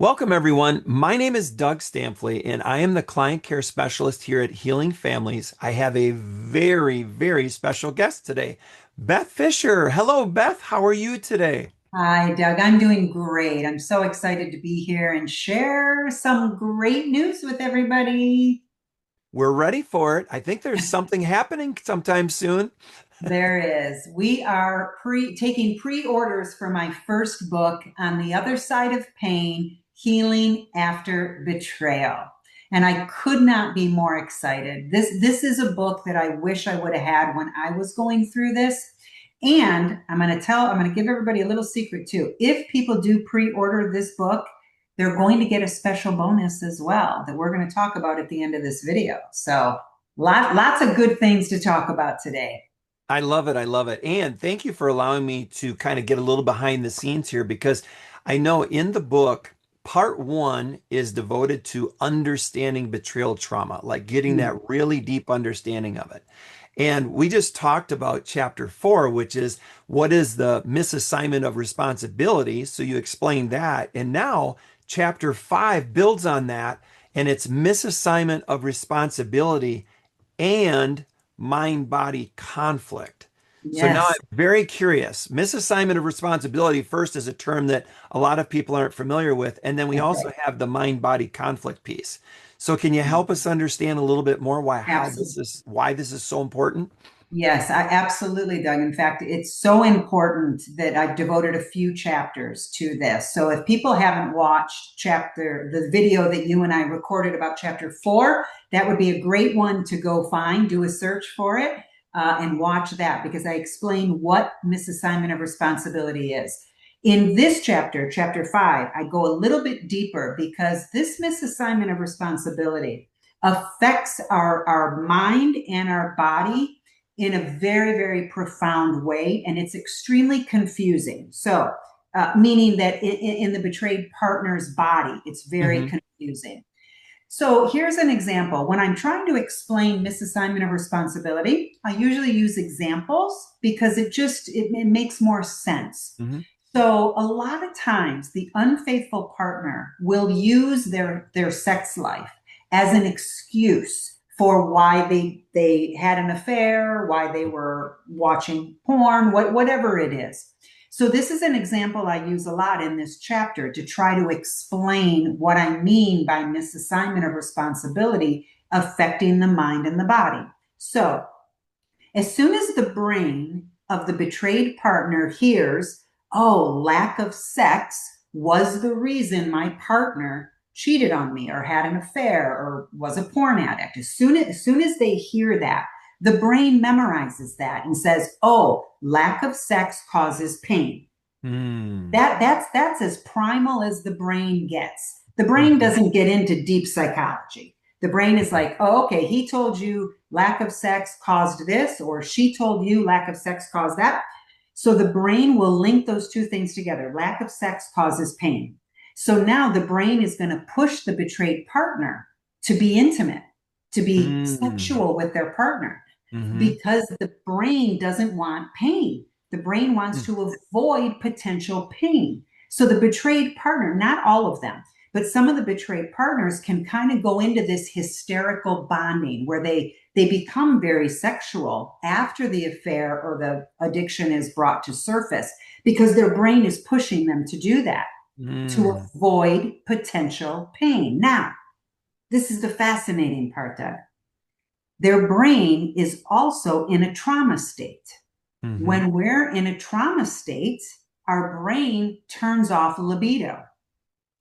Welcome, everyone. My name is Doug Stampley, and I am the client care specialist here at Healing Families. I have a very, very special guest today, Beth Fischer. Hello, Beth. How are you today? Hi, Doug. I'm doing great. I'm so excited to be here and share some great news with everybody. We're ready for it. I think there's something happening sometime soon. There is. We are taking pre-orders for my first book, On the Other Side of Pain, Healing After Betrayal. And I could not be more excited. This is a book that I wish I would have had when I was going through this. And I'm going to give everybody a little secret too. If people do pre-order this book, they're going to get a special bonus as well that we're going to talk about at the end of this video. So lots of good things to talk about today. I love it. I love it. And thank you for allowing me to kind of get a little behind the scenes here because I know in the book, part one is devoted to understanding betrayal trauma, like getting that really deep understanding of it. And we just talked about chapter four, which is what is the misassignment of responsibility. So you explained that. And now chapter five builds on that, and it's misassignment of responsibility and mind body conflict. So now I'm Yes. very curious. Misassignment of responsibility first is a term that a lot of people aren't familiar with. And then we That's also right. have the mind body conflict piece. So can you help us understand a little bit more Absolutely. why this is so important? Yes, I absolutely, Doug. In fact, it's so important that I've devoted a few chapters to this. So if people haven't watched the video that you and I recorded about chapter four, that would be a great one to go find, do a search for it, and watch that because I explain what misassignment of responsibility is. In this chapter, chapter five, I go a little bit deeper because this misassignment of responsibility affects our mind and our body in a very, very profound way, and it's extremely confusing. So, meaning that in the betrayed partner's body, it's very Hmm. confusing. So, here's an example. When I'm trying to explain misassignment of responsibility, I usually use examples because it makes more sense. Hmm. So, a lot of times, the unfaithful partner will use their sex life as an excuse for why they had an affair, why they were watching porn, whatever it is. So, this is an example I use a lot in this chapter to try to explain what I mean by misassignment of responsibility affecting the mind and the body. So, as soon as the brain of the betrayed partner hears, oh, lack of sex was the reason my partner cheated on me or had an affair or was a porn addict. As soon as they hear that, the brain memorizes that and says, oh, lack of sex causes pain. Mm. That's as primal as the brain gets. The brain Hmm. doesn't get into deep psychology. The brain is like, oh, okay, he told you lack of sex caused this, or she told you lack of sex caused that. So the brain will link those two things together. Lack of sex causes pain. So now the brain is going to push the betrayed partner to be intimate, to be Mm. sexual with their partner, Hmm. because the brain doesn't want pain. The brain wants to avoid potential pain. So the betrayed partner, not all of them, but some of the betrayed partners can kind of go into this hysterical bonding where they become very sexual after the affair or the addiction is brought to surface because their brain is pushing them to do that to Mm. avoid potential pain. Now, this is the fascinating part, Doug. Their brain is also in a trauma state. Hmm. When we're in a trauma state, our brain turns off libido.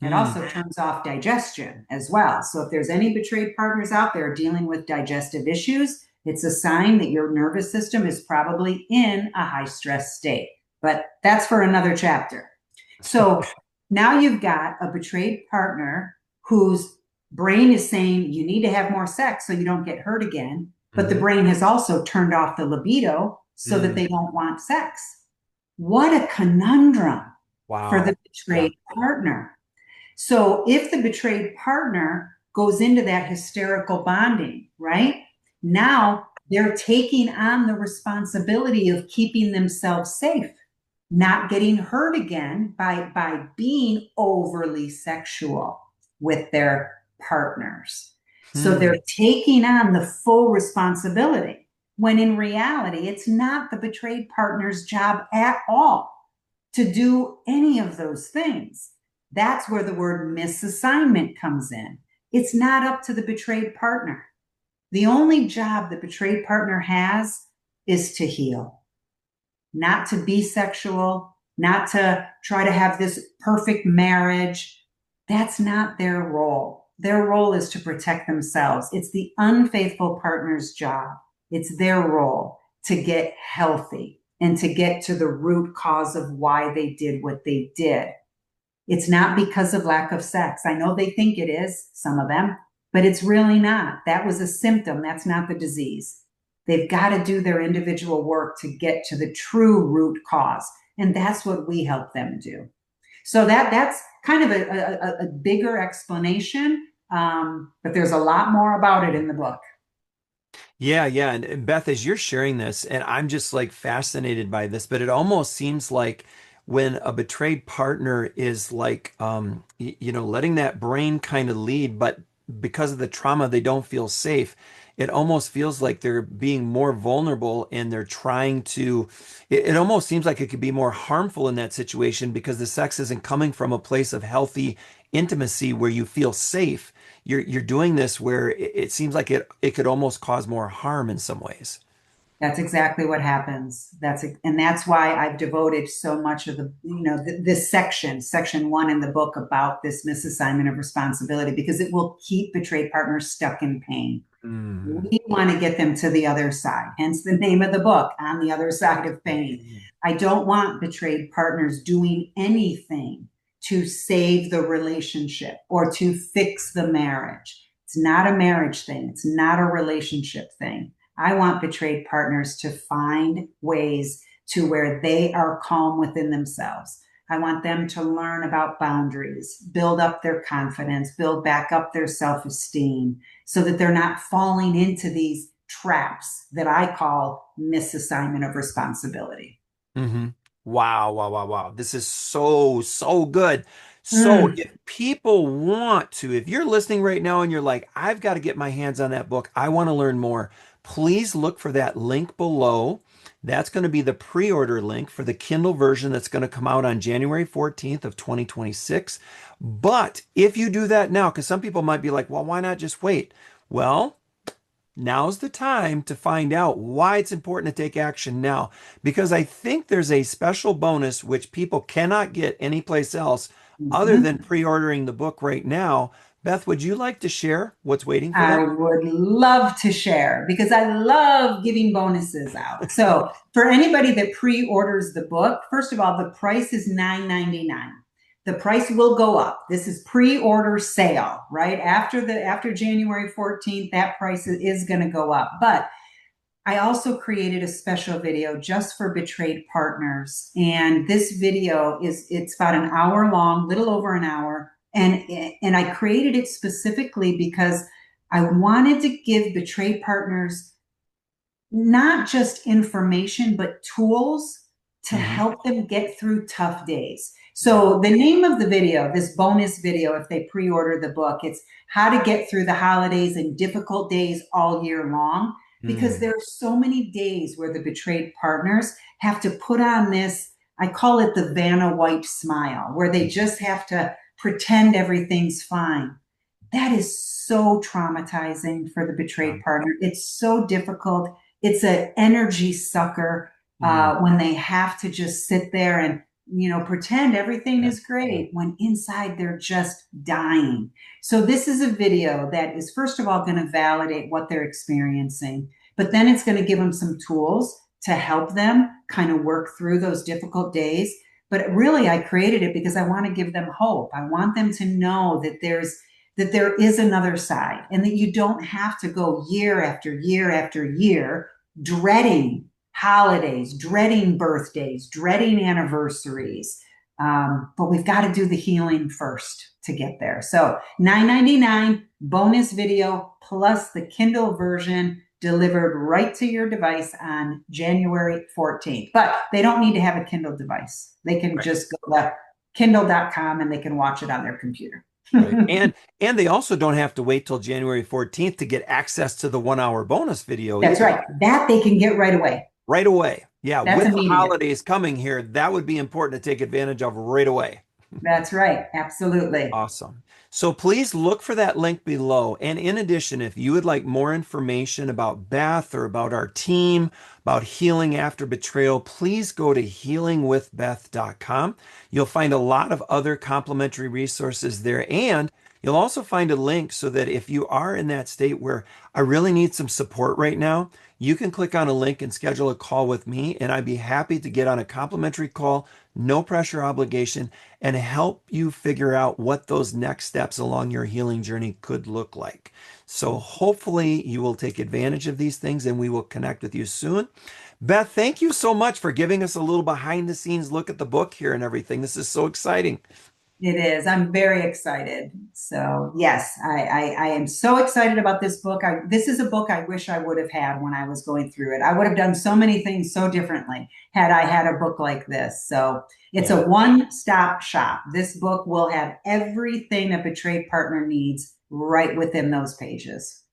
It Mm. also turns off digestion as well. So if there's any betrayed partners out there dealing with digestive issues, it's a sign that your nervous system is probably in a high stress state. But that's for another chapter. So now you've got a betrayed partner whose brain is saying you need to have more sex so you don't get hurt again, but the Hmm. brain has also turned off the libido so that Mm. they don't want sex. What a conundrum for the Wow. Yeah. betrayed partner. So if the betrayed partner goes into that hysterical bonding, right? Now they're taking on the responsibility of keeping themselves safe. not getting hurt again by being overly sexual with their partners. So they're Hmm. taking on the full responsibility when in reality, it's not the betrayed partner's job at all to do any of those things. That's where the word misassignment comes in. It's not up to the betrayed partner. The only job the betrayed partner has is to heal, not to be sexual, not to try to have this perfect marriage. That's not their role. Their role is to protect themselves. It's the unfaithful partner's job. It's their role to get healthy and to get to the root cause of why they did what they did. It's not because of lack of sex. I know they think it is, some of them, but it's really not. That was a symptom. That's not the disease. They've got to do their individual work to get to the true root cause. And that's what we help them do. So that's kind of a bigger explanation, but there's a lot more about it in the book. Yeah, yeah. And Beth, as you're sharing this, and I'm just like fascinated by this, but it almost seems like when a betrayed partner is like, letting that brain kind of lead, but because of the trauma, they don't feel safe. It almost feels like they're being more vulnerable and they're trying to, it almost seems like it could be more harmful in that situation because the sex isn't coming from a place of healthy intimacy where you feel safe. You're doing this where it seems like it could almost cause more harm in some ways. That's exactly what happens. That's why I've devoted so much of this section one in the book about this misassignment of responsibility because it will keep betrayed partners stuck in pain. Mm. We want to get them to the other side, hence the name of the book, On the Other Side of Pain. I don't want betrayed partners doing anything to save the relationship or to fix the marriage. It's not a marriage thing, it's not a relationship thing. I want betrayed partners to find ways to where they are calm within themselves. I want them to learn about boundaries, build up their confidence, build back up their self esteem so that they're not falling into these traps that I call misassignment of responsibility. Hmm. Wow, wow, wow, wow. This is so, so good. So, Mm. if people want to, if you're listening right now and you're like, I've got to get my hands on that book, I want to learn more, please look for that link below. That's going to be the pre-order link for the Kindle version that's going to come out on January 14th of 2026. But if you do that now, because some people might be like, well, why not just wait? Well, now's the time to find out why it's important to take action now. Because I think there's a special bonus which people cannot get anyplace else other Mm-hmm. than pre-ordering the book right now. Beth, would you like to share what's waiting for I them? would love to share because I love giving bonuses out. So, for anybody that pre-orders the book, first of all, the price is $9.99. The price will go up. This is pre-order sale, right? After January 14th, that price is going to go up. But I also created a special video just for betrayed partners. And this video it's about an hour long, little over an hour. And I created it specifically because I wanted to give betrayed partners not just information, but tools to Hmm. help them get through tough days. So the name of the video, this bonus video, if they pre-order the book, it's how to get through the holidays and difficult days all year long. Because Mm. there are so many days where the betrayed partners have to put on this, I call it the Vanna White smile, where they just have to pretend everything's fine. That is so traumatizing for the Yeah. betrayed partner. It's so difficult. It's an energy sucker Mm. when they have to just sit there and pretend everything Yeah. is great when inside they're just dying. So this is a video that is first of all going to validate what they're experiencing, but then it's going to give them some tools to help them kind of work through those difficult days. But really, I created it because I want to give them hope. I want them to know that there is another side and that you don't have to go year after year after year dreading holidays, dreading birthdays, dreading anniversaries. But we've got to do the healing first to get there. So $9.99 bonus video plus the Kindle version. delivered right to your device on January 14th. But they don't need to have a Kindle device. They can Right. just go to kindle.com and they can watch it on their computer. Right. And they also don't have to wait till January 14th to get access to the 1 hour bonus video That's either. right. That they can get right away. Right away. Yeah, That's with the immediate. holidays coming here, that would be important to take advantage of right away. That's right. Absolutely. Awesome. So please look for that link below. And in addition, if you would like more information about Beth or about our team, about healing after betrayal, please go to healingwithbeth.com. You'll find a lot of other complimentary resources there. And you'll also find a link so that if you are in that state where I really need some support right now, you can click on a link and schedule a call with me, and I'd be happy to get on a complimentary call, no pressure obligation, and help you figure out what those next steps along your healing journey could look like. So hopefully you will take advantage of these things and we will connect with you soon. Beth, thank you so much for giving us a little behind the scenes look at the book here and everything. This is so exciting. It is. I'm very excited. So yes, I am so excited about this book. This is a book I wish I would have had when I was going through it. I would have done so many things so differently had I had a book like this. So it's Yeah, a one-stop shop. This book will have everything a betrayed partner needs right within those pages.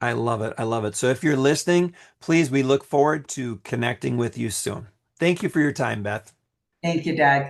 I love it. I love it. So if you're listening, please, we look forward to connecting with you soon. Thank you for your time, Beth. Thank you, Doug.